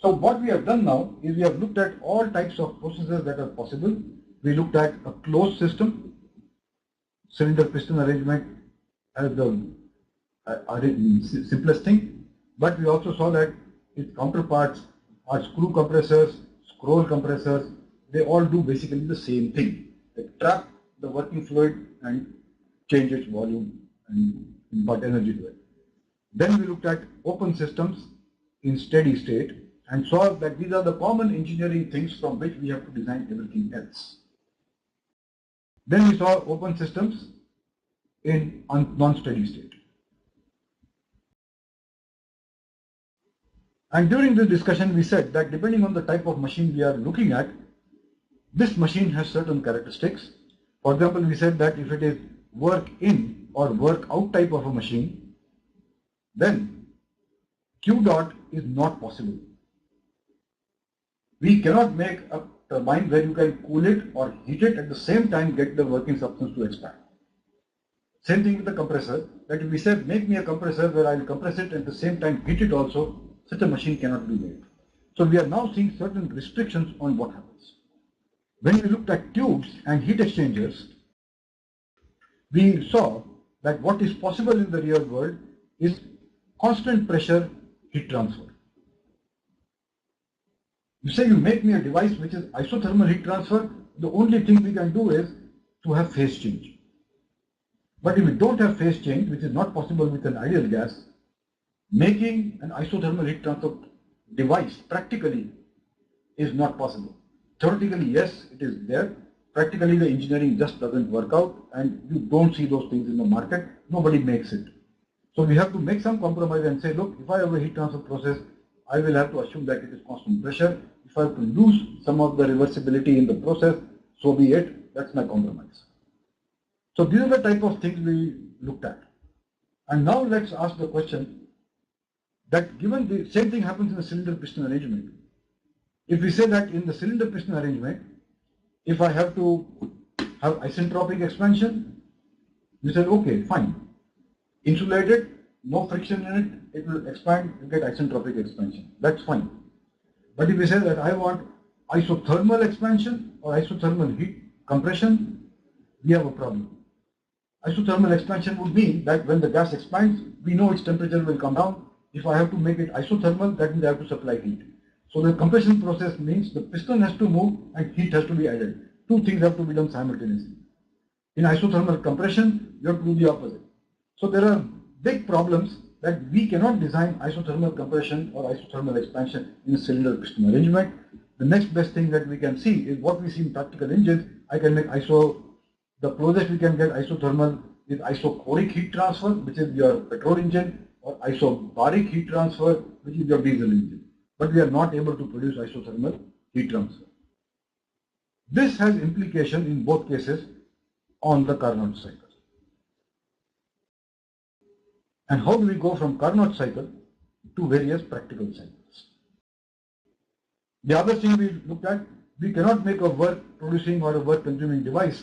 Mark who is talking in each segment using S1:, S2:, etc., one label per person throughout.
S1: So what we have done now is we have looked at all types of processes that are possible. We looked at a closed system, cylinder piston arrangement as the simplest thing, but we also saw that its counterparts are screw compressors, scroll compressors. They all do basically the same thing. They trap the working fluid and change its volume and impart energy to it. Then we looked at open systems in steady state and saw that these are the common engineering things from which we have to design everything else. Then we saw open systems in non-steady state. And during this discussion, we said that depending on the type of machine we are looking at, this machine has certain characteristics. For example, we said that if it is work in or work out type of a machine, then Q dot is not possible. We cannot make a turbine where you can cool it or heat it at the same time get the working substance to expand. Same thing with the compressor, that if we said make me a compressor where I will compress it at the same time heat it also, such a machine cannot be made. So we are now seeing certain restrictions on what happens. When we looked at tubes and heat exchangers, we saw that what is possible in the real world is constant pressure heat transfer. You say you make me a device which is isothermal heat transfer, the only thing we can do is to have phase change. But if we don't have phase change, which is not possible with an ideal gas, making an isothermal heat transfer device practically is not possible. Theoretically, yes, it is there. Practically, the engineering just doesn't work out, and you don't see those things in the market. Nobody makes it. So we have to make some compromise and say, look, if I have a heat transfer process, I will have to assume that it is constant pressure. If I have to lose some of the reversibility in the process, so be it. That's my compromise. So these are the type of things we looked at. And now let's ask the question that given the same thing happens in the cylinder piston arrangement. If we say that in the cylinder piston arrangement, if I have to have isentropic expansion, we said, okay, fine. Insulated, no friction in it, it will expand, you get isentropic expansion. That's fine. But if we say that I want isothermal expansion or isothermal heat compression, we have a problem. Isothermal expansion would mean that when the gas expands, we know its temperature will come down. If I have to make it isothermal, that means I have to supply heat. So the compression process means the piston has to move and heat has to be added. Two things have to be done simultaneously. In isothermal compression, you have to do the opposite. So there are big problems that we cannot design isothermal compression or isothermal expansion in a cylinder piston arrangement. The next best thing that we can see is what we see in practical engines. I can make the closest we can get isothermal is isochoric heat transfer, which is your petrol engine, or isobaric heat transfer, which is your diesel engine. But we are not able to produce isothermal heat transfer. This has implication in both cases on the Carnot cycle. And how do we go from Carnot cycle to various practical cycles? The other thing we looked at, we cannot make a work producing or a work consuming device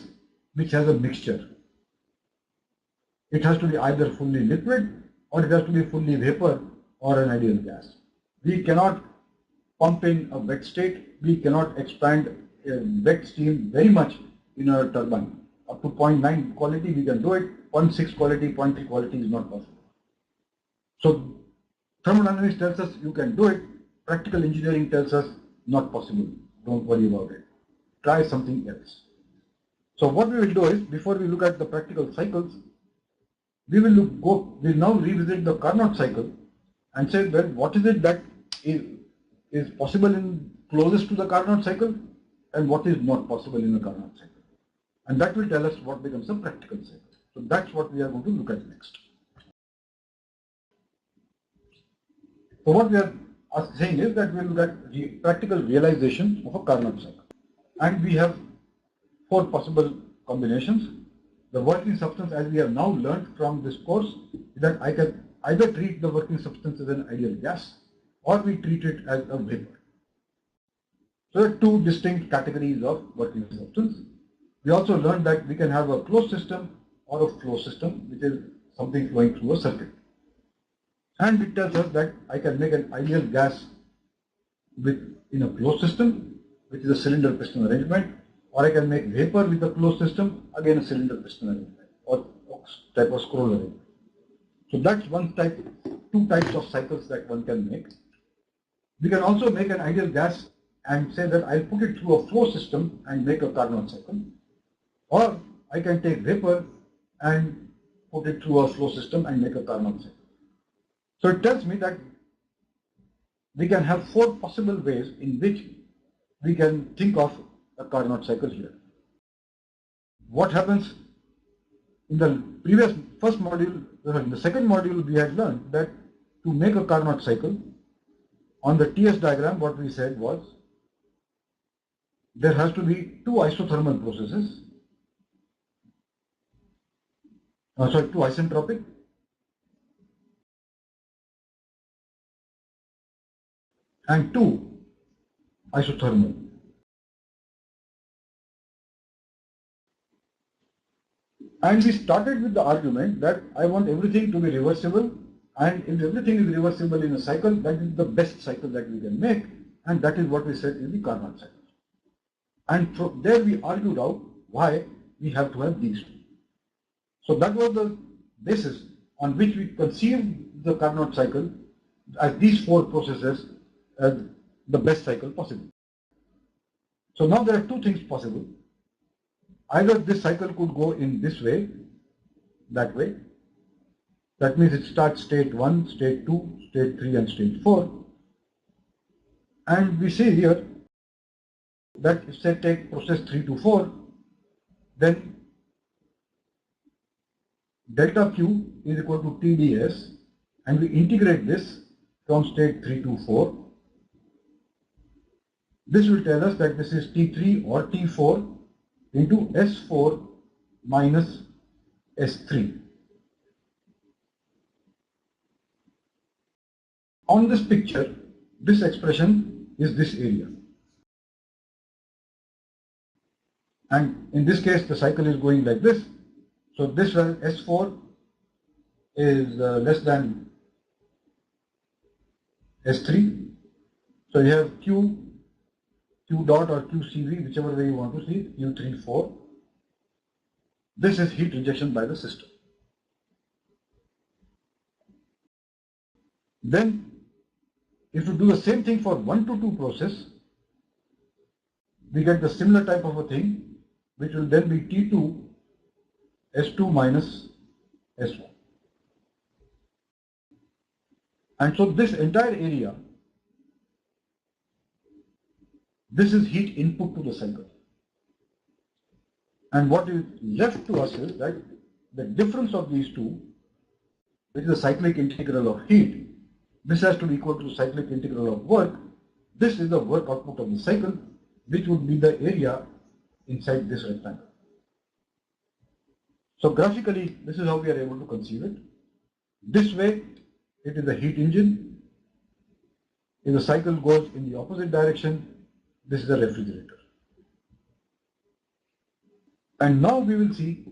S1: which has a mixture. It has to be either fully liquid or it has to be fully vapor or an ideal gas. We cannot pump in a wet state. We cannot expand wet steam very much in a turbine. Up to 0.9 quality we can do it, 0.6 quality, 0.3 quality is not possible. So thermodynamics tells us you can do it, practical engineering tells us not possible, don't worry about it. Try something else. So what we will do is, before we look at the practical cycles, we will now revisit the Carnot cycle and say, well, what is it that is possible in closest to the Carnot cycle and what is not possible in the Carnot cycle. And that will tell us what becomes a practical cycle. So that's what we are going to look at next. So what we are saying is that we will look at practical realization of a Carnot cycle. And we have 4 possible combinations. The working substance, as we have now learned from this course, is that I can either treat the working substance as an ideal gas or we treat it as a vapor. So there are 2 distinct categories of working substance. We also learned that we can have a closed system or a flow system, which is something flowing through a circuit. And it tells us that I can make an ideal gas in a closed system, which is a cylinder piston arrangement, or I can make vapor with a closed system, again a cylinder piston arrangement, or type of scroll arrangement. So that's one type, two types of cycles that one can make. We can also make an ideal gas and say that I'll put it through a flow system and make a Carnot cycle. Or I can take vapor and put it through a flow system and make a Carnot cycle. So it tells me that we can have four possible ways in which we can think of a Carnot cycle here. What happens in the first module, in the second module, we had learned that to make a Carnot cycle, on the TS diagram, what we said was there has to be two isothermal processes, two isentropic, and two isothermal. And we started with the argument that I want everything to be reversible, and if everything is reversible in a cycle, that is the best cycle that we can make, and that is what we said in the Carnot cycle. And from there we argued out why we have to have these two. So that was the basis on which we conceived the Carnot cycle as these four processes as the best cycle possible. So now there are two things possible. Either this cycle could go in this way, that way. That means it starts state 1, state 2, state 3 and state 4. And we see here that if say take process 3 to 4, then delta Q is equal to TdS, and we integrate this from state 3 to 4. This will tell us that this is T3 or T4 into S4 minus S3. On this picture, this expression is this area. And in this case, the cycle is going like this. So this S4 is less than S3. So you have Q dot or QCV, whichever way you want to see, Q34. This is heat rejection by the system. Then, if you do the same thing for 1 to 2 process, we get the similar type of a thing, which will then be T2 S2 minus S1. And so this entire area, this is heat input to the cycle. And what is left to us is that the difference of these two, which is the cyclic integral of heat, this has to be equal to the cyclic integral of work. This is the work output of the cycle, which would be the area inside this rectangle. So graphically, this is how we are able to conceive it. This way, it is the heat engine. If the cycle goes in the opposite direction, this is a refrigerator. And now we will see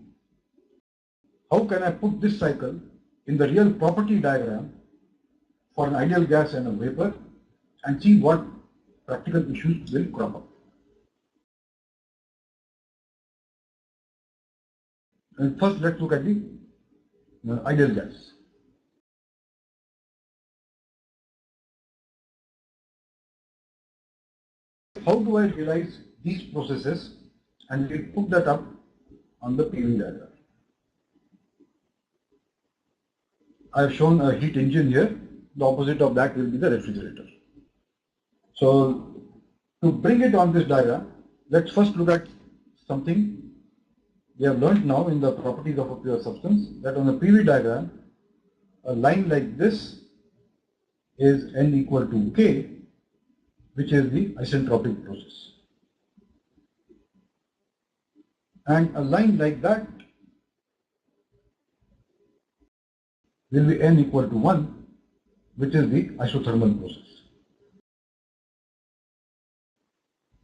S1: how can I put this cycle in the real property diagram for an ideal gas and a vapor, and see what practical issues will crop up. And first, let's look at the ideal gas. How do I realize these processes, and we'll put that up on the PV diagram. I have shown a heat engine here. The opposite of that will be the refrigerator. So to bring it on this diagram, let's first look at something we have learned now in the properties of a pure substance, that on a PV diagram, a line like this is N equal to K, which is the isentropic process. And a line like that will be N equal to 1, which is the isothermal process.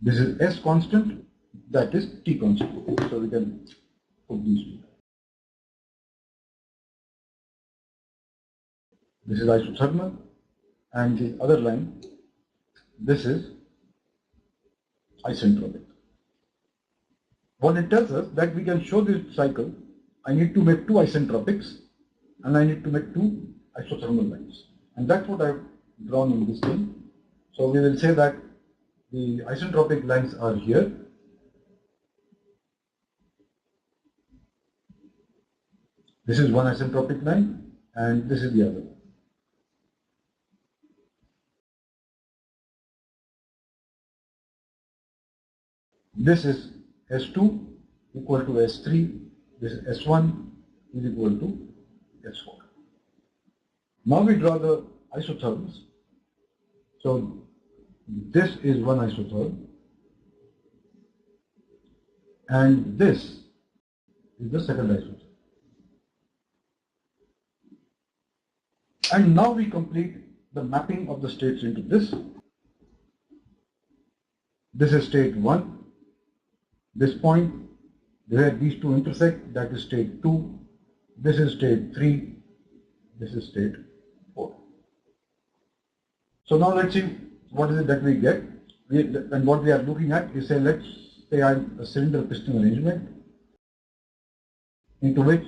S1: This is S constant, that is T constant. So we can put these two. This is isothermal, and the other line this is isentropic. What it tells us that we can show this cycle, I need to make two isentropics and I need to make two isothermal lines. And that's what I've drawn in this thing. So we will say that the isentropic lines are here. This is one isentropic line and this is the other one. This is S2 equal to S3, this is S1 is equal to S4. Now we draw the isotherms. So this is one isotherm and this is the second isotherm. And now we complete the mapping of the states into this. This is state 1. This point where these two intersect, that is state 2. This is state 3. This is state 4. So now let's see what is it that we get. And what we are looking at is, let's say a cylinder piston arrangement into which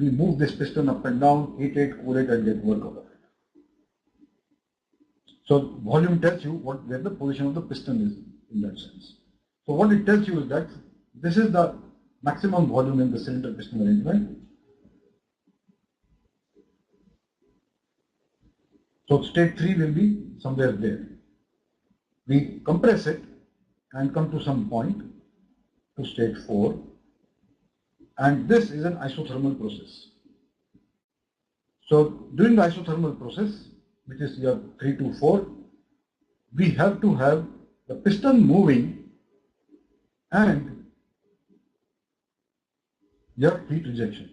S1: we move this piston up and down, heat it, cool it, and get work out of it. So volume tells you where the position of the piston is in that sense. So what it tells you is that this is the maximum volume in the cylinder piston arrangement. So state 3 will be somewhere there. We compress it and come to some point to state 4. And this is an isothermal process. So during the isothermal process, which is your 3 to 4, we have to have the piston moving and your heat rejection.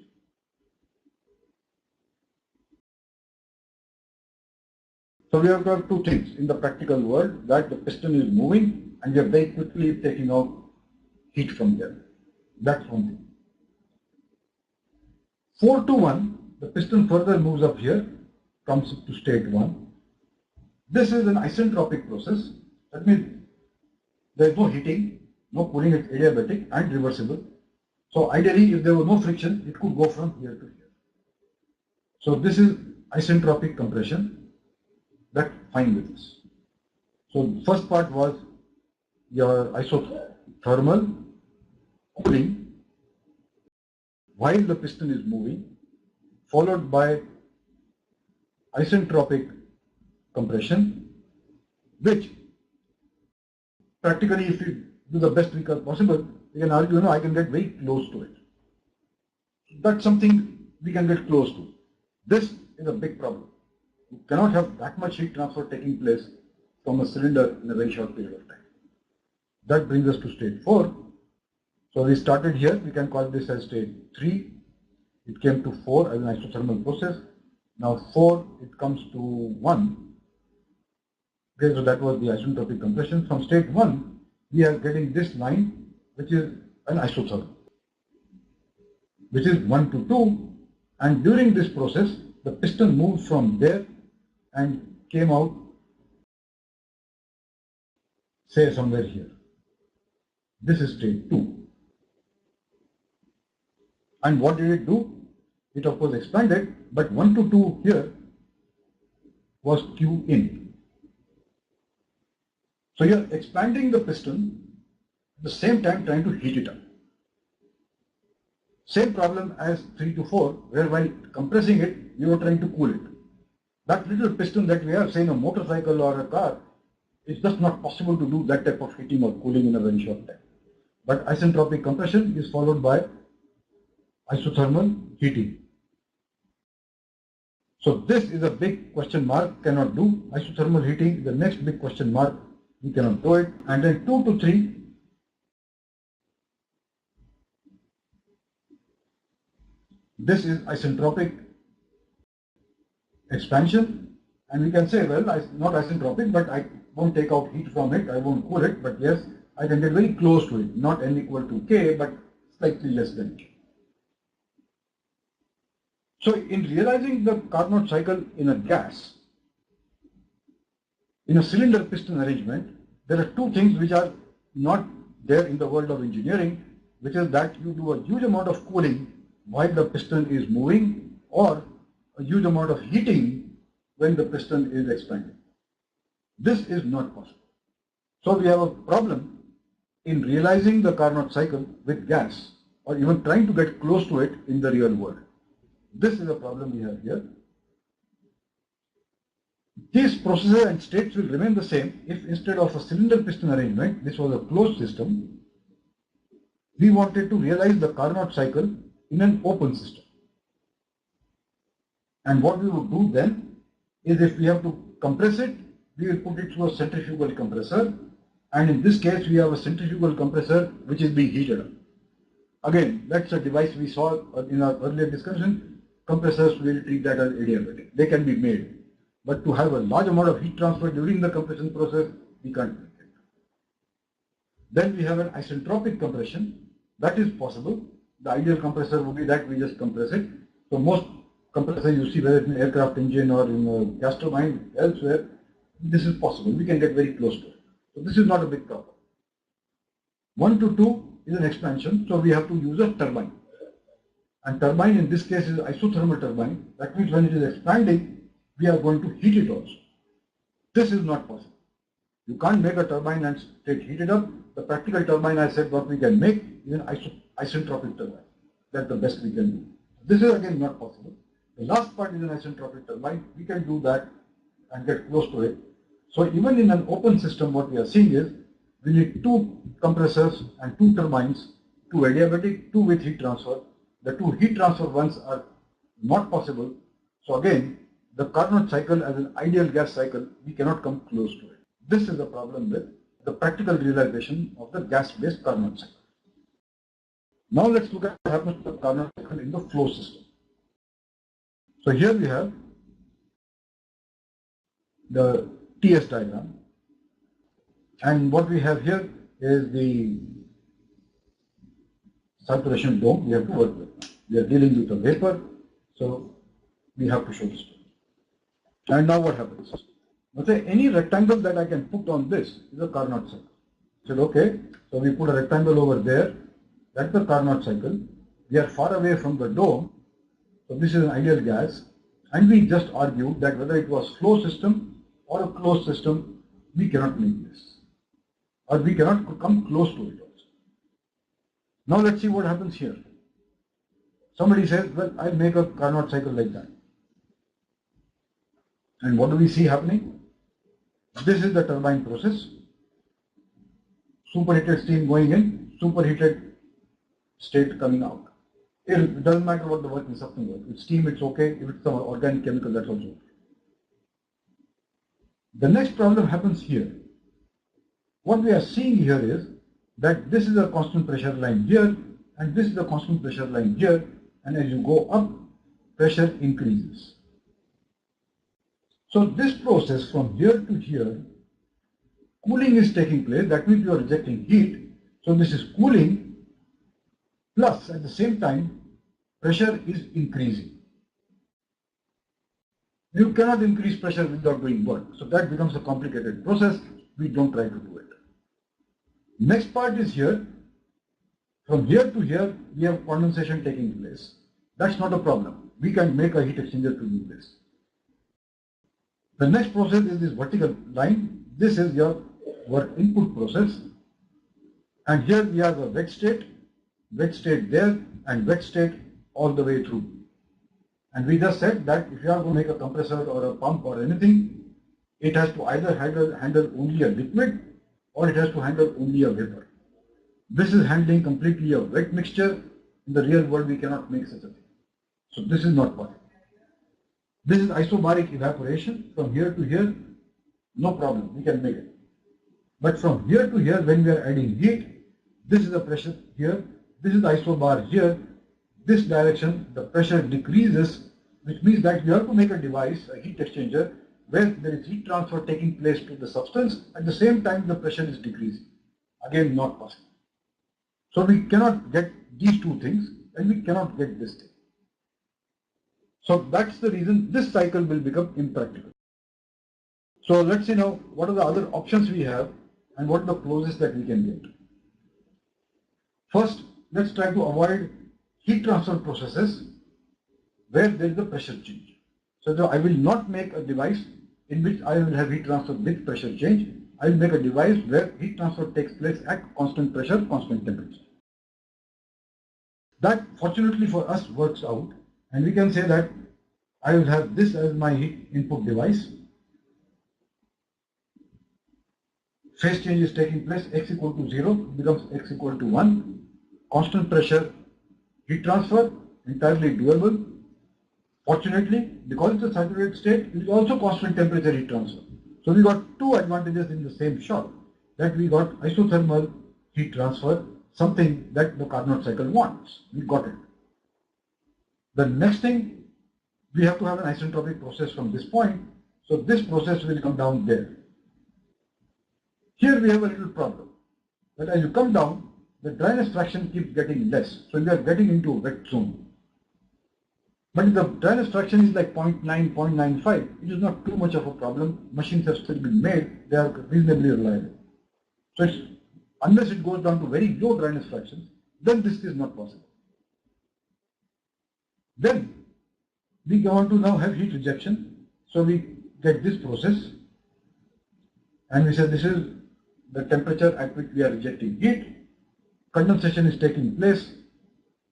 S1: So we have got two things in the practical world, that the piston is moving and we are very quickly taking out heat from there. That's one thing. 4 to 1, the piston further moves up here, comes to state 1. This is an isentropic process. That means there is no heating, no cooling, it's adiabatic and reversible. So ideally, if there was no friction, it could go from here to here. So this is isentropic compression. That's fine with us. So the first part was your isothermal cooling while the piston is moving, followed by isentropic compression, which practically, if you do the best we can possible, we can argue, I can get very close to it. That's something we can get close to. This is a big problem. You cannot have that much heat transfer taking place from a cylinder in a very short period of time. That brings us to state 4. So we started here, we can call this as state 3. It came to 4 as an isothermal process. Now 4, it comes to 1. Okay, so that was the isentropic compression. From state 1, we are getting this line, which is an isotherm, which is 1 to 2. And during this process, the piston moved from there and came out, say somewhere here. This is state 2. And what did it do? It of course expanded, but 1 to 2 here was Q in. So you are expanding the piston at the same time trying to heat it up. Same problem as 3 to 4, where while compressing it, you are trying to cool it. That little piston that we have, say in a motorcycle or a car, it's just not possible to do that type of heating or cooling in a very short time. But isentropic compression is followed by isothermal heating. So this is a big question mark, cannot do. Isothermal heating, the next big question mark, we cannot do it. And then 2 to 3, this is isentropic expansion, and we can say, well, not isentropic, but I won't take out heat from it, I won't cool it, but yes, I can get very close to it, not N equal to K, but slightly less than K. So in realizing the Carnot cycle in a gas, In a cylinder piston arrangement, there are two things which are not there in the world of engineering, which is that you do a huge amount of cooling while the piston is moving, or a huge amount of heating when the piston is expanding. This is not possible. So we have a problem in realizing the Carnot cycle with gas, or even trying to get close to it in the real world. This is a problem we have here. These processes and states will remain the same if instead of a cylinder piston arrangement, this was a closed system, we wanted to realize the Carnot cycle in an open system. And what we would do then is, if we have to compress it, we will put it through a centrifugal compressor, and in this case we have a centrifugal compressor which is being heated up. Again, that's a device we saw in our earlier discussion. Compressors will treat that as adiabatic. They can be made. But to have a large amount of heat transfer during the compression process, we can't make it. Then we have an isentropic compression. That is possible. The ideal compressor would be that we just compress it. So most compressors you see, whether it's in an aircraft engine or in a gas turbine, elsewhere, this is possible. We can get very close to it. So this is not a big problem. 1 to 2 is an expansion, so we have to use a turbine. And turbine in this case is isothermal turbine. That means when it is expanding, we are going to heat it also. This is not possible. You can't make a turbine and straight heat it up. The practical turbine, I said, what we can make is an isentropic turbine. That's the best we can do. This is again not possible. The last part is an isentropic turbine. We can do that and get close to it. So even in an open system, what we are seeing is we need 2 compressors and 2 turbines, 2 adiabatic, 2 with heat transfer. The 2 heat transfer ones are not possible. So again, the Carnot cycle as an ideal gas cycle, we cannot come close to it. This is the problem with the practical realization of the gas-based Carnot cycle. Now let's look at what happens to the Carnot cycle in the flow system. So here we have the TS diagram, and what we have here is the saturation dome we have to work with. We are dealing with a vapor, so we have to show this. And now what happens? Let's say any rectangle that I can put on this is a Carnot cycle. I said, okay, so we put a rectangle over there, that's the Carnot cycle. We are far away from the dome, so this is an ideal gas, and we just argued that whether it was flow system or a closed system, we cannot make this, or we cannot come close to it also. Now let's see what happens here. Somebody says, well, I'll make a Carnot cycle like that. And what do we see happening? This is the turbine process. Superheated steam going in, superheated state coming out. It doesn't matter what the working substance was. If steam, it's okay. If it's some organic chemical, that's also okay. The next problem happens here. What we are seeing here is that this is a constant pressure line here, and this is a constant pressure line here, and as you go up, pressure increases. So this process from here to here, cooling is taking place. That means you are rejecting heat. So this is cooling, plus at the same time, pressure is increasing. You cannot increase pressure without doing work. So that becomes a complicated process. We don't try to do it. Next part is here. From here to here, we have condensation taking place. That's not a problem. We can make a heat exchanger to do this. The next process is this vertical line. This is your work input process. And here we have a wet state there, and wet state all the way through. And we just said that if you are going to make a compressor or a pump or anything, it has to either handle only a liquid or it has to handle only a vapor. This is handling completely a wet mixture. In the real world, we cannot make such a thing. So this is not possible. This is isobaric evaporation. From here to here, no problem, we can make it. But from here to here, when we are adding heat, this is the pressure here, this is the isobar here, this direction, the pressure decreases, which means that you have to make a device, a heat exchanger, where there is heat transfer taking place to the substance, at the same time the pressure is decreasing. Again, not possible. So we cannot get these two things, and we cannot get this thing. So that's the reason this cycle will become impractical. So let's see now what are the other options we have and what are the closest that we can get. First, let's try to avoid heat transfer processes where there is a pressure change. So I will not make a device in which I will have heat transfer with pressure change. I will make a device where heat transfer takes place at constant pressure, constant temperature. That fortunately for us works out, and we can say that I will have this as my heat input device. Phase change is taking place, x equal to 0 becomes x equal to 1. Constant pressure heat transfer, entirely doable. Fortunately, because it's a saturated state, it is also constant temperature heat transfer. So we got two advantages in the same shot, that we got isothermal heat transfer, something that the Carnot cycle wants. We got it. The next thing, we have to have an isentropic process from this point. So this process will come down there. Here we have a little problem, that as you come down, the dryness fraction keeps getting less. So we are getting into a wet zone. But if the dryness fraction is like 0.9, 0.95, it is not too much of a problem. Machines have still been made, they are reasonably reliable. So unless it goes down to very low dryness fractions, then this is not possible. Then we want to now have heat rejection. So we get this process, and we say this is the temperature at which we are rejecting heat. Condensation is taking place,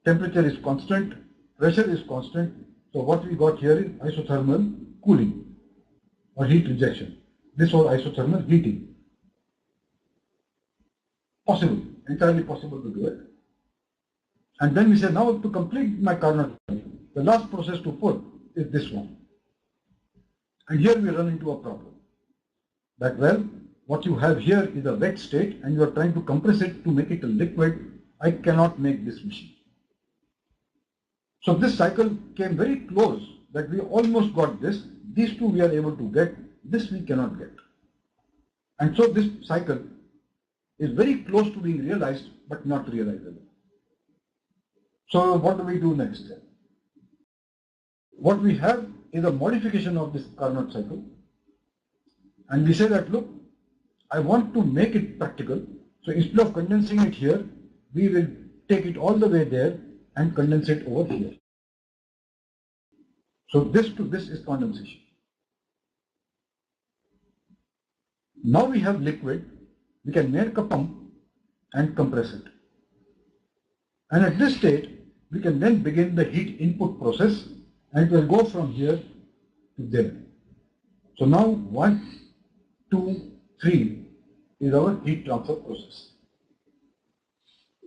S1: temperature is constant, pressure is constant. So what we got here is isothermal cooling or heat rejection. This was isothermal heating. Possible, entirely possible to do it. And then we say, now to complete my Carnot, the last process to put is this one. And here we run into a problem. That, well, what you have here is a wet state and you are trying to compress it to make it a liquid. I cannot make this machine. So this cycle came very close, that we almost got this. These two we are able to get, this we cannot get. And so this cycle is very close to being realized, but not realizable. So what do we do next? What we have is a modification of this Carnot cycle. And we say that, look, I want to make it practical. So instead of condensing it here, we will take it all the way there and condense it over here. So this to this is condensation. Now we have liquid, we can make a pump and compress it. And at this state, we can then begin the heat input process, and it will go from here to there. So now 1, 2, 3 is our heat transfer process.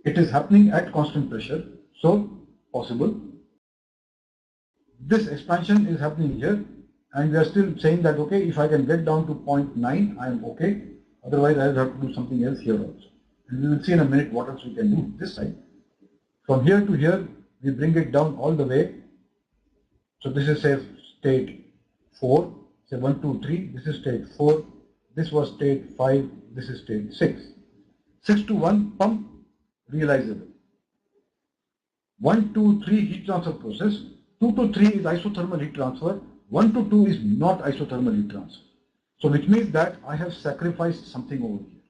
S1: It is happening at constant pressure, so possible. This expansion is happening here, and we are still saying that, okay, if I can get down to 0.9, I am okay. Otherwise, I will have to do something else here also. And we will see in a minute what else we can do this side. From here to here, we bring it down all the way. So this is, say, state 4, say 1, 2, 3, this is state 4, this was state 5, this is state 6. 6 to 1, pump, realizable. 1, 2, 3, heat transfer process. 2 to 3 is isothermal heat transfer. 1 to 2 is not isothermal heat transfer. So which means that I have sacrificed something over here.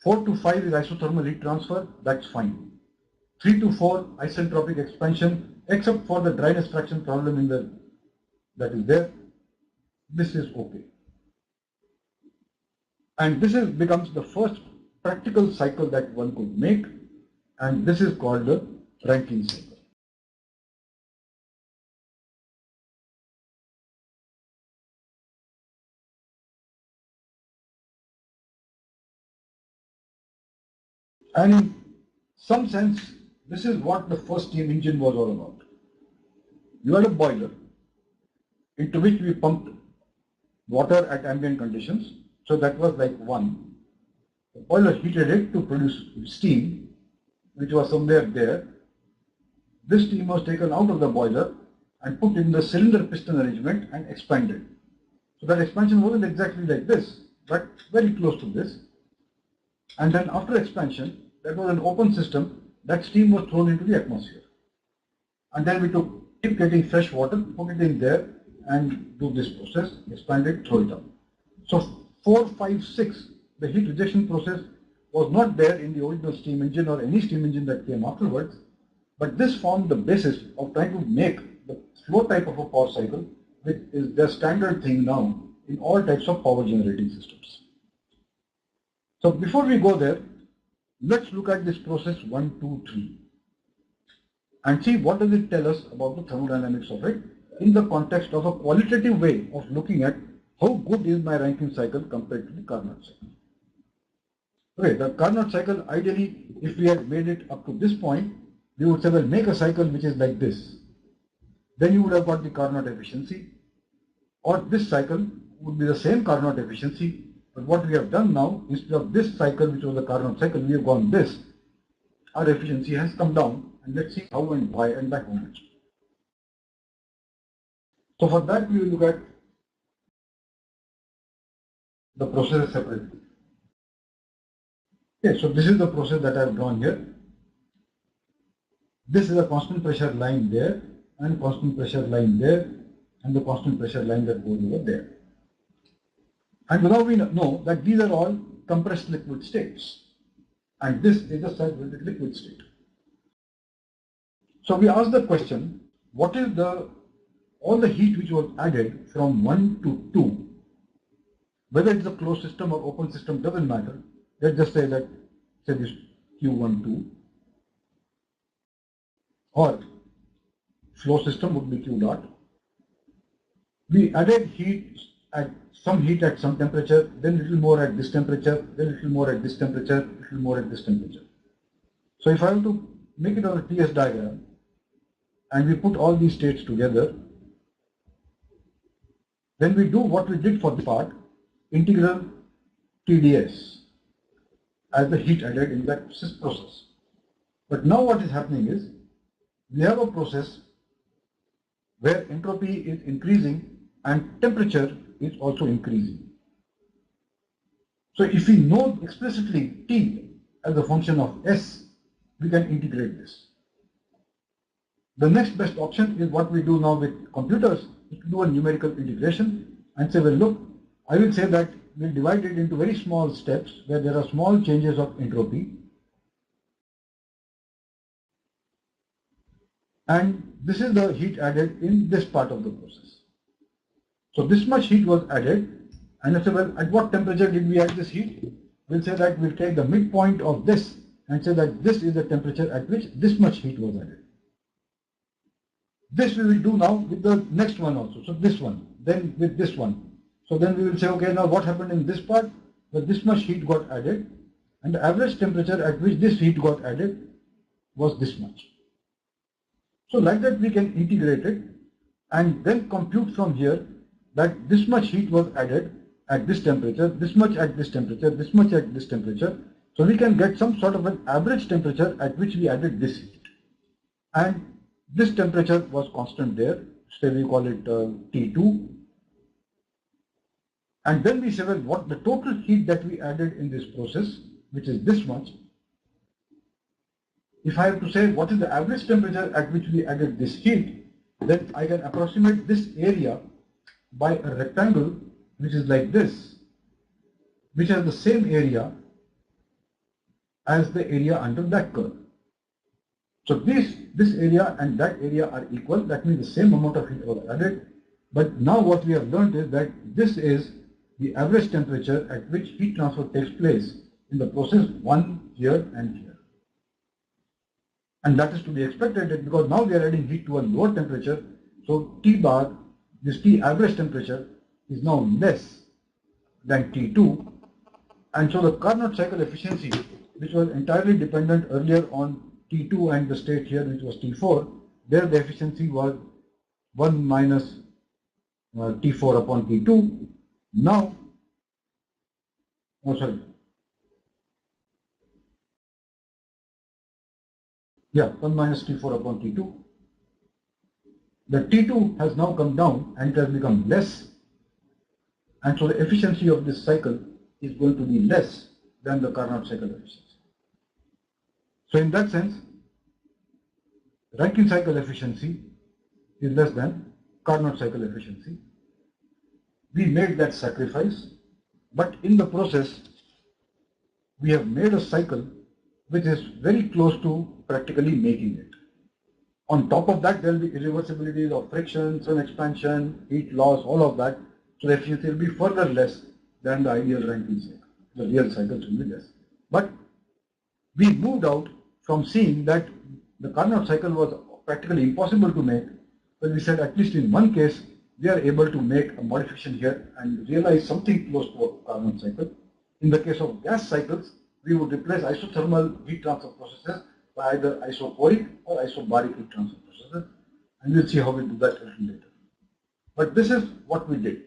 S1: 4 to 5 is isothermal heat transfer, that's fine. 3 to 4, isentropic expansion, except for the dryness fraction problem in the that is there. This is okay. And this becomes the first practical cycle that one could make, and this is called the Rankine cycle. And in some sense, this is what the first steam engine was all about. You had a boiler into which we pumped water at ambient conditions. So that was like 1. The boiler heated it to produce steam, which was somewhere there. This steam was taken out of the boiler and put in the cylinder piston arrangement and expanded. So that expansion wasn't exactly like this, but very close to this. And then after expansion, that was an open system, that steam was thrown into the atmosphere. And then we keep getting fresh water, put it in there, and do this process, expand it, throw it out. So 4, 5, 6, the heat rejection process was not there in the original steam engine or any steam engine that came afterwards, but this formed the basis of trying to make the flow type of a power cycle, which is the standard thing now in all types of power generating systems. So before we go there, let's look at this process 1, 2, 3 and see what does it tell us about the thermodynamics of it in the context of a qualitative way of looking at how good is my Rankine cycle compared to the Carnot cycle. Okay, the Carnot cycle, ideally, if we had made it up to this point, we would say, well, make a cycle which is like this. Then you would have got the Carnot efficiency, or this cycle would be the same Carnot efficiency, but what we have done now, instead of this cycle, which was the Carnot cycle, we have gone this. Our efficiency has come down, and let's see how and why and by how much. So for that, we will look at the process separately. Okay, so this is the process that I have drawn here. This is a constant pressure line there, and constant pressure line there, and the constant pressure line that goes over there. And now we know that these are all compressed liquid states, and this is a saturated liquid state. So we ask the question, what is all the heat which was added from 1 to 2, whether it's a closed system or open system, doesn't matter. Let's just say that, say this Q12, or flow system would be Q dot. We added heat at some temperature, then little more at this temperature, then little more at this temperature, little more at this temperature. So if I have to make it on a TS diagram, and we put all these states together, then we do what we did for this part, integral TdS as the heat added in that process. But now what is happening is, we have a process where entropy is increasing and temperature is also increasing. So if we know explicitly T as a function of S, we can integrate this. The next best option is what we do now with computers, is to do a numerical integration and say, well, look, I will say that we'll divide it into very small steps where there are small changes of entropy. And this is the heat added in this part of the process. So this much heat was added, and I say, well, at what temperature did we add this heat? We'll say that we'll take the midpoint of this and say that this is the temperature at which this much heat was added. This we will do now with the next one also. So this one, then with this one. So then we will say, okay, now what happened in this part? Well, this much heat got added, and the average temperature at which this heat got added was this much. So like that we can integrate it and then compute from here that this much heat was added at this temperature, this much at this temperature, this much at this temperature. So we can get some sort of an average temperature at which we added this heat. And this temperature was constant there, say we call it T2. And then we say, well, what the total heat that we added in this process, which is this much. If I have to say what is the average temperature at which we added this heat, then I can approximate this area by a rectangle which is like this, which has the same area as the area under that curve. So this area and that area are equal, that means the same amount of heat was added. But now what we have learned is that this is the average temperature at which heat transfer takes place in the process 1 here and here. And that is to be expected because now we are adding heat to a lower temperature. So T bar, this T average temperature, is now less than T2. And so the Carnot cycle efficiency, which was entirely dependent earlier on T2 and the state here, which was T4, there the efficiency was 1 minus T4 upon T2. Now, oh sorry, yeah, 1 minus T4 upon T2. The T2 has now come down and it has become less, and so the efficiency of this cycle is going to be less than the Carnot cycle efficiency. So in that sense, Rankine cycle efficiency is less than Carnot cycle efficiency. We made that sacrifice, but in the process, we have made a cycle which is very close to practically making it. On top of that, there will be irreversibilities of friction, sun expansion, heat loss, all of that. So the efficiency will be further less than the ideal Rankine cycle. The real cycles will be less. But we moved out from seeing that the Carnot cycle was practically impossible to make, but we said at least in one case, we are able to make a modification here and realize something close to a Carnot cycle. In the case of gas cycles, we would replace isothermal heat transfer processes by either isoporic or isobaric heat transfer processes, and we'll see how we do that a little later. But this is what we did.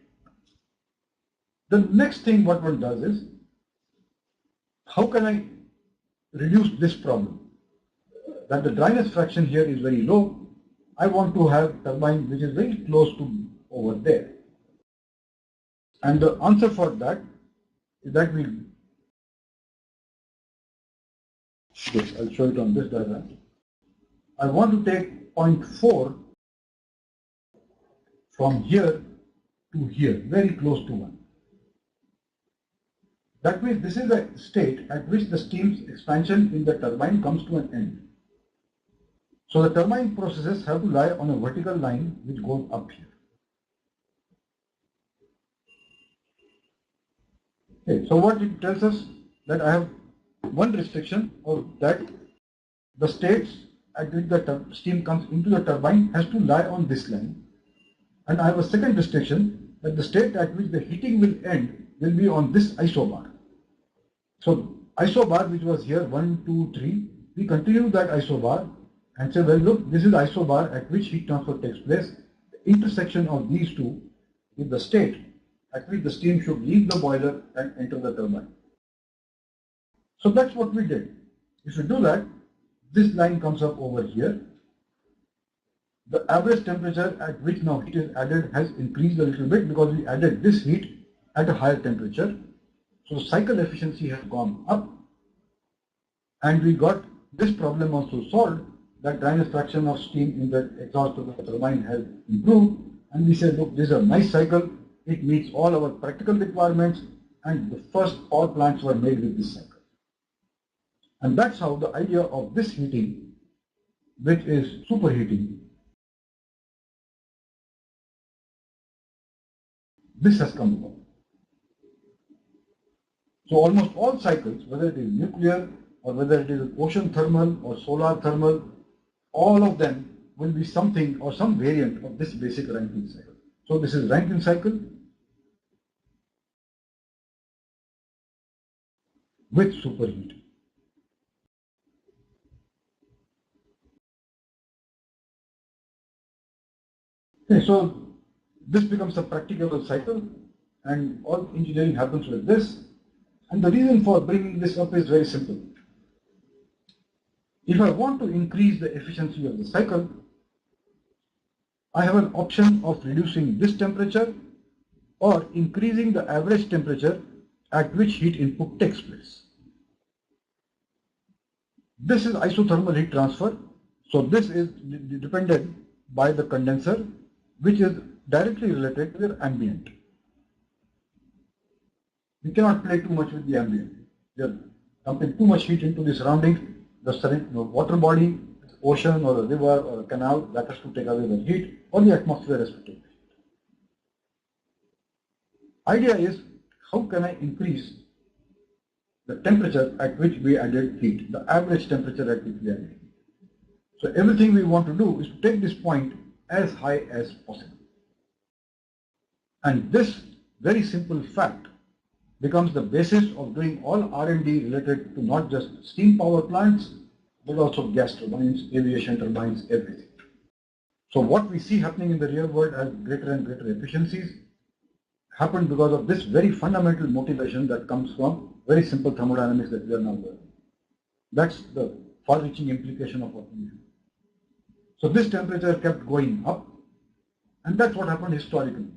S1: The next thing what one does is, how can I reduce this problem? That the dryness fraction here is very low. I want to have turbine which is very close to over there. And the answer for that is that I'll show it on this diagram. I want to take 0.4 from here to here, very close to 1. That means this is a state at which the steam's expansion in the turbine comes to an end. So the turbine processes have to lie on a vertical line which goes up here. Okay, so what it tells us that I have one restriction, or that the states at which the steam comes into the turbine has to lie on this line. And I have a second restriction, that the state at which the heating will end will be on this isobar. So isobar, which was here 1, 2, 3, we continue that isobar and say, well, look, this is the isobar at which heat transfer takes place. The intersection of these two is the state at which the steam should leave the boiler and enter the turbine. So that's what we did. If you do that, this line comes up over here. The average temperature at which now heat is added has increased a little bit because we added this heat at a higher temperature. So cycle efficiency has gone up, and we got this problem also solved, that dryness fraction of steam in the exhaust of the turbine has improved, and we said, look, this is a nice cycle, it meets all our practical requirements, and the first power plants were made with this cycle. And that's how the idea of this heating, which is superheating, this has come about. So almost all cycles, whether it is nuclear or whether it is ocean thermal or solar thermal, all of them will be something or some variant of this basic Rankine cycle. So this is Rankine cycle with superheating. Okay, so this becomes a practicable cycle, and all engineering happens with this. And the reason for bringing this up is very simple. If I want to increase the efficiency of the cycle, I have an option of reducing this temperature or increasing the average temperature at which heat input takes place. This is isothermal heat transfer. So this is dependent by the condenser, which is directly related to your ambient. You cannot play too much with the ambient. You're dumping too much heat into the surroundings. The water body, ocean or a river or a canal, that has to take away the heat, or the atmosphere has to take the heat. Idea is, how can I increase the temperature at which we added heat, the average temperature at which we added heat. So everything we want to do is to take this point as high as possible. And this very simple fact becomes the basis of doing all R&D related to not just steam power plants, but also gas turbines, aviation turbines, everything. So what we see happening in the real world as greater and greater efficiencies happened because of this very fundamental motivation that comes from very simple thermodynamics that we are now learning. That's the far-reaching implication of what we do. So this temperature kept going up, and that's what happened historically.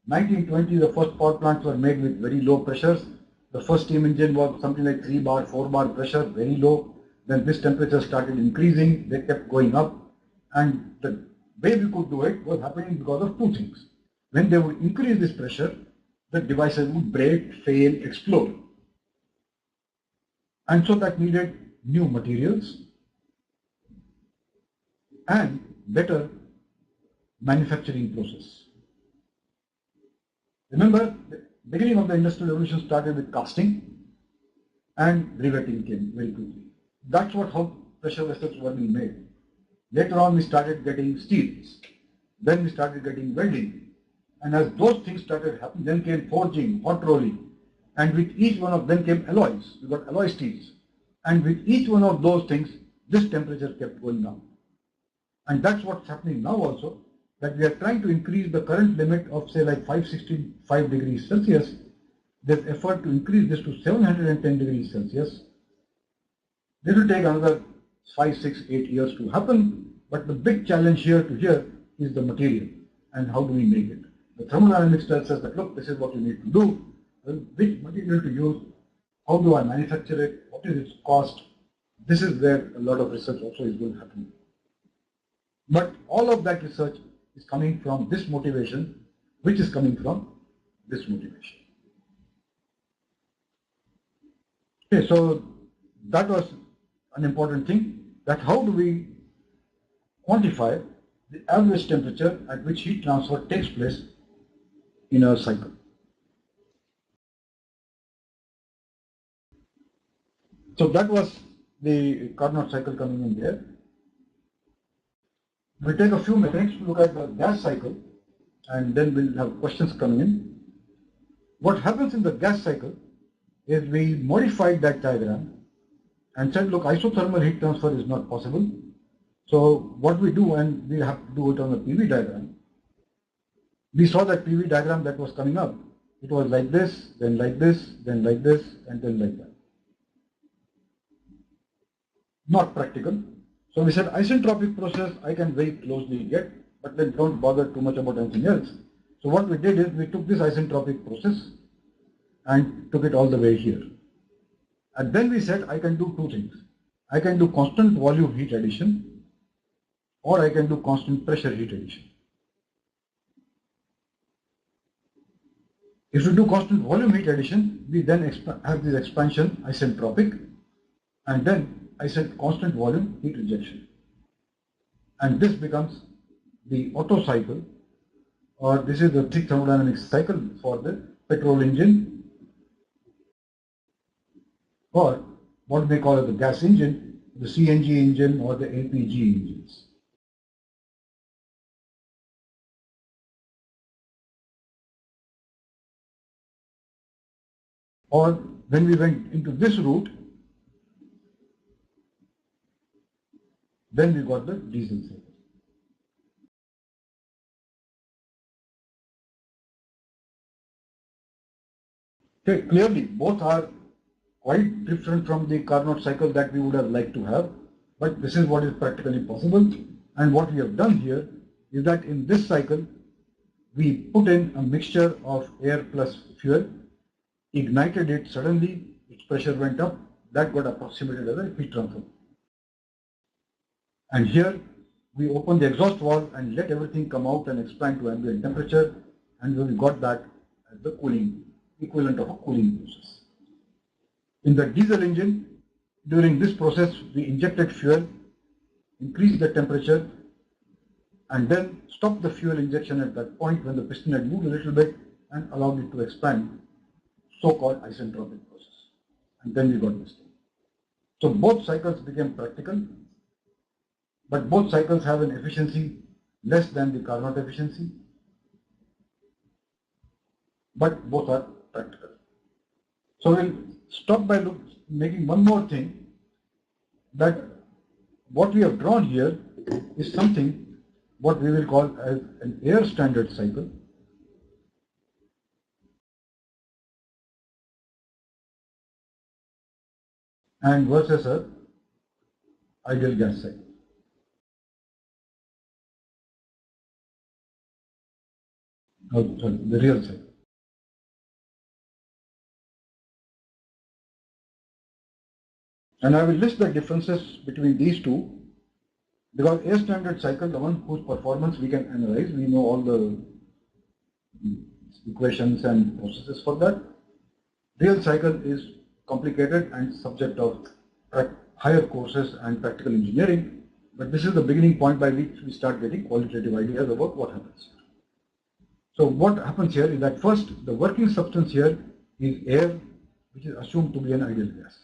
S1: 1920, the first power plants were made with very low pressures. The first steam engine was something like 3 bar, 4 bar pressure, very low. Then this temperature started increasing, they kept going up, and the way we could do it was happening because of two things. When they would increase this pressure, the devices would break, fail, explode. And so that needed new materials and better manufacturing process. Remember, the beginning of the industrial revolution started with casting, and riveting came very quickly. That's how pressure vessels were being made. Later on, we started getting steels. Then we started getting welding. And as those things started happening, then came forging, hot rolling. And with each one of them came alloys. We got alloy steels. And with each one of those things, this temperature kept going down. And that's what's happening now also, that we are trying to increase the current limit of say like 565 degrees Celsius. There's effort to increase this to 710 degrees Celsius. This will take another 5, 6, 8 years to happen, but the big challenge here is the material and how do we make it. The thermodynamics tells us that, look, this is what you need to do, which material to use, how do I manufacture it, what is its cost. This is where a lot of research also is going to happen. But all of that research is coming from this motivation, which is coming from this motivation. Okay, so that was an important thing, that how do we quantify the average temperature at which heat transfer takes place in a cycle. So that was the Carnot cycle coming in there. We'll take a few minutes to look at the gas cycle, and then we'll have questions coming in. What happens in the gas cycle is we modified that diagram and said, look, isothermal heat transfer is not possible. So what we do, and we have to do it on a PV diagram, we saw that PV diagram that was coming up. It was like this, then like this, then like this, and then like that. Not practical. So we said isentropic process I can very closely get, but then don't bother too much about anything else. So what we did is we took this isentropic process and took it all the way here. And then we said I can do two things. I can do constant volume heat addition, or I can do constant pressure heat addition. If we do constant volume heat addition, we then have this expansion isentropic, and then I said constant volume heat rejection. And this becomes the Otto cycle, or this is the thick thermodynamics cycle for the petrol engine, or what we call it the gas engine, the CNG engine, or the LPG engines. Or when we went into this route, then we got the diesel cycle. Okay, clearly, both are quite different from the Carnot cycle that we would have liked to have, but this is what is practically possible. And what we have done here is that in this cycle, we put in a mixture of air plus fuel, ignited it suddenly, its pressure went up, that got approximated as a heat transfer. And here, we open the exhaust valve and let everything come out and expand to ambient temperature, and we got that as the cooling, equivalent of a cooling process. In the diesel engine, during this process, we injected fuel, increased the temperature, and then stopped the fuel injection at that point when the piston had moved a little bit and allowed it to expand, so-called isentropic process. And then we got this thing. So both cycles became practical, but both cycles have an efficiency less than the Carnot efficiency, but both are practical. So we'll stop by making one more thing, that what we have drawn here is something what we will call as an air standard cycle, and versus a ideal gas cycle. Oh, sorry, the real cycle. And I will list the differences between these two. Because air standard cycle, the one whose performance we can analyze, we know all the equations and processes for that. Real cycle is complicated and subject of higher courses and practical engineering, but this is the beginning point by which we start getting qualitative ideas about what happens. So what happens here is that first, the working substance here is air, which is assumed to be an ideal gas.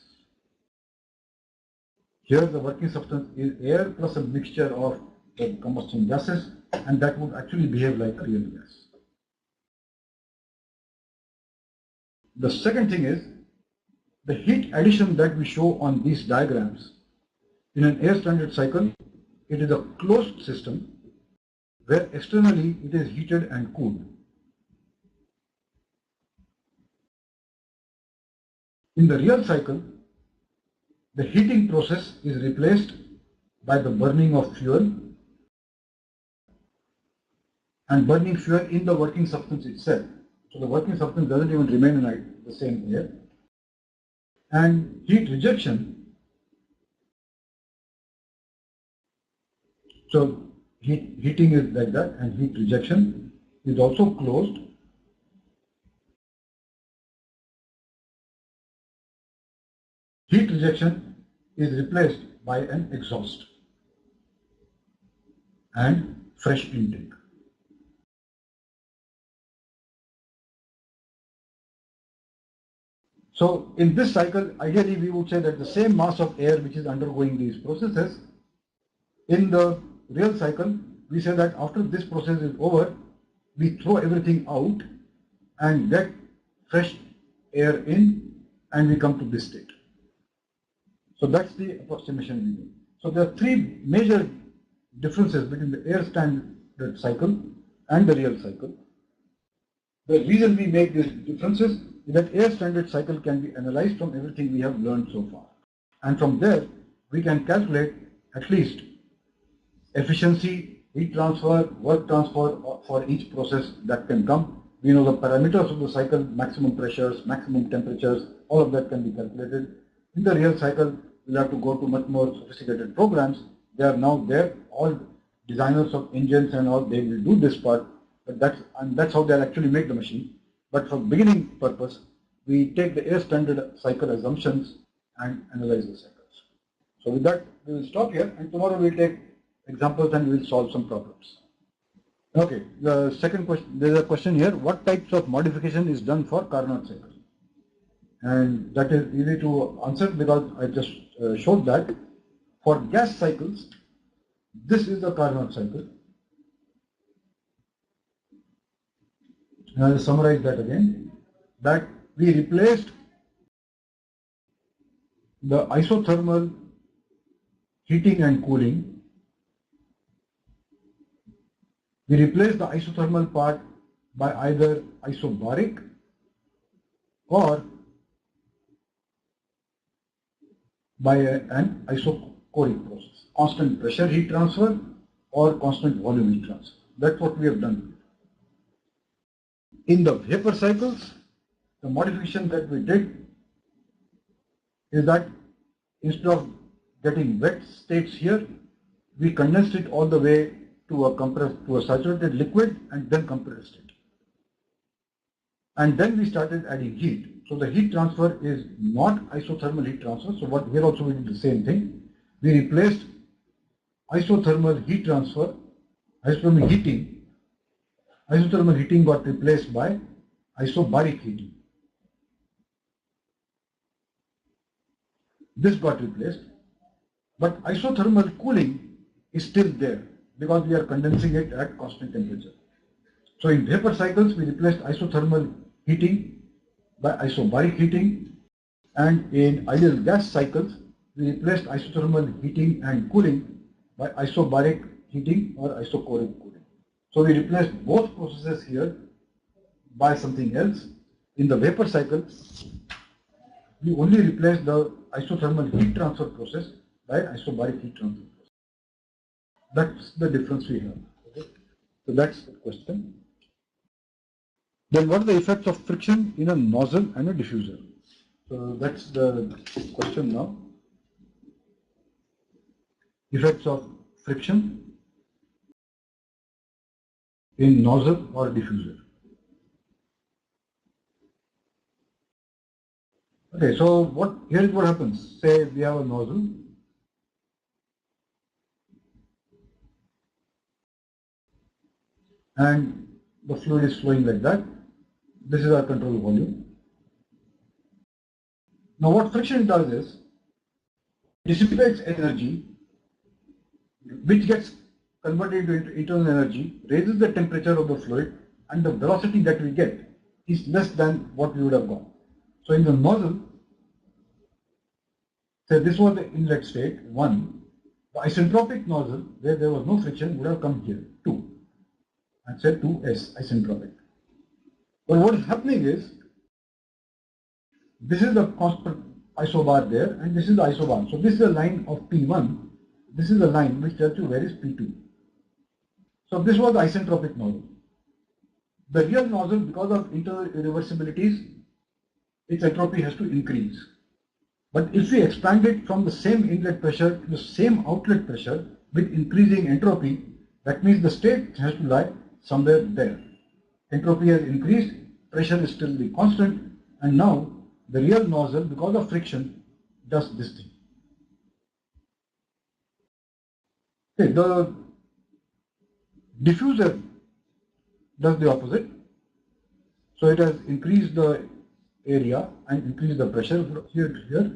S1: Here the working substance is air plus a mixture of the combustion gases, and that would actually behave like a real gas. The second thing is the heat addition that we show on these diagrams. In an air standard cycle, it is a closed system where externally it is heated and cooled. In the real cycle, the heating process is replaced by the burning of fuel and burning fuel in the working substance itself. So the working substance doesn't even remain in the same air. And heat rejection, so heating is like that, and heat rejection is also closed. Heat rejection is replaced by an exhaust and fresh intake. So in this cycle, ideally we would say that the same mass of air which is undergoing these processes, in the real cycle, we say that after this process is over, we throw everything out and get fresh air in, and we come to this state. So that's the approximation we do. So there are three major differences between the air standard cycle and the real cycle. The reason we make these differences is that air standard cycle can be analyzed from everything we have learned so far. And from there, we can calculate at least efficiency, heat transfer, work transfer for each process that can come. We know the parameters of the cycle, maximum pressures, maximum temperatures, all of that can be calculated. In the real cycle, we'll have to go to much more sophisticated programs. They are now there, all designers of engines and all, they will do this part, but that's how they'll actually make the machine. But for beginning purpose, we take the air standard cycle assumptions and analyze the cycles. So with that, we will stop here, and tomorrow we'll take examples and we'll solve some problems. Okay, the second question, there's a question here, what types of modification is done for Carnot cycle? And that is easy to answer because I just showed that. For gas cycles, this is the Carnot cycle. And I'll summarize that again, that we replaced the isothermal heating and cooling. We replaced the isothermal part by either isobaric or by an isochoric process, constant pressure heat transfer or constant volume heat transfer. That's what we have done. In the vapor cycles, the modification that we did is that instead of getting wet states here, we condensed it all the way to a saturated liquid and then compressed it. And then we started adding heat. So the heat transfer is not isothermal heat transfer. So what here also we did the same thing. We replaced isothermal heat transfer, isothermal heating. Isothermal heating got replaced by isobaric heating. This got replaced, but isothermal cooling is still there because we are condensing it at constant temperature. So in vapor cycles, we replaced isothermal heating by isobaric heating, and in ideal gas cycles, we replaced isothermal heating and cooling by isobaric heating or isochoric cooling. So we replaced both processes here by something else. In the vapor cycle, we only replaced the isothermal heat transfer process by isobaric heat transfer process. That's the difference we have. Okay? So that's the question. Then what are the effects of friction in a nozzle and a diffuser? So that's the question now. Effects of friction in nozzle or diffuser. Okay, so here is what happens. Say we have a nozzle. And the fluid is flowing like that. This is our control volume. Now what friction does is, dissipates energy, which gets converted into internal energy, raises the temperature of the fluid, and the velocity that we get is less than what we would have got. So in the nozzle, say this was the inlet state, 1. The isentropic nozzle, where there was no friction, would have come here, 2. And say 2s, isentropic. But what is happening is, this is the constant isobar there, and this is the isobar. So this is a line of P1. This is a line which tells you where is P2. So this was the isentropic nozzle. The real nozzle, because of internal irreversibilities, its entropy has to increase. But if we expand it from the same inlet pressure to the same outlet pressure with increasing entropy, that means the state has to lie somewhere there. Entropy has increased, pressure is still the constant, and now the real nozzle, because of friction, does this thing. Okay, the diffuser does the opposite. So it has increased the area and increased the pressure from here to here.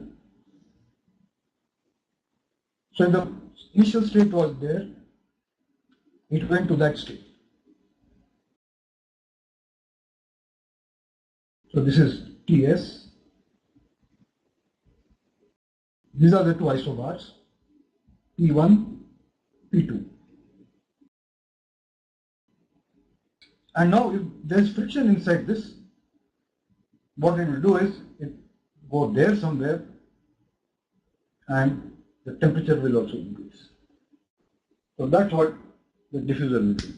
S1: So the initial state was there, it went to that state. So this is TS. These are the two isobars, P1, P2. And now if there is friction inside this, what it will do is, it go there somewhere, and the temperature will also increase. So that's what the diffuser will do.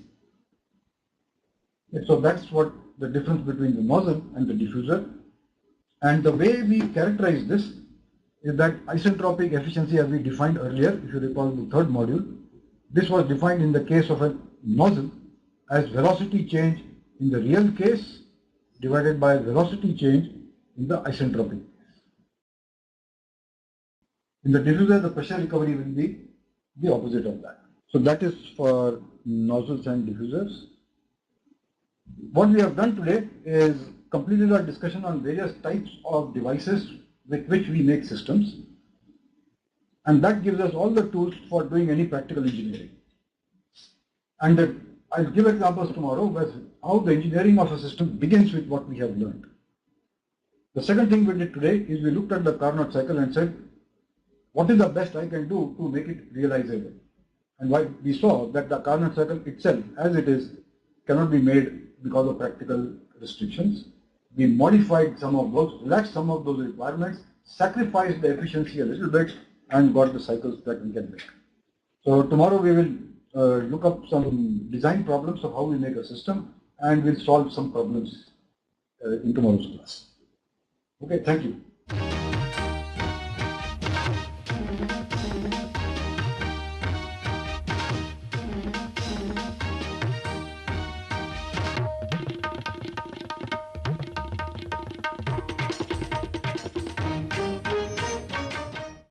S1: So that's what the difference between the nozzle and the diffuser. And the way we characterize this is that isentropic efficiency, as we defined earlier, if you recall the third module, this was defined in the case of a nozzle as velocity change in the real case divided by velocity change in the isentropic. In the diffuser, the pressure recovery will be the opposite of that. So that is for nozzles and diffusers. What we have done today is completed our discussion on various types of devices with which we make systems, and that gives us all the tools for doing any practical engineering. And I'll give examples tomorrow with how the engineering of a system begins with what we have learned. The second thing we did today is we looked at the Carnot cycle and said, what is the best I can do to make it realizable? And why we saw that the Carnot cycle itself, as it is, cannot be made because of practical restrictions. We modified some of those, relaxed some of those requirements, sacrificed the efficiency a little bit, and got the cycles that we can make. So tomorrow we will look up some design problems of how we make a system, and we'll solve some problems in tomorrow's class. Okay, thank you.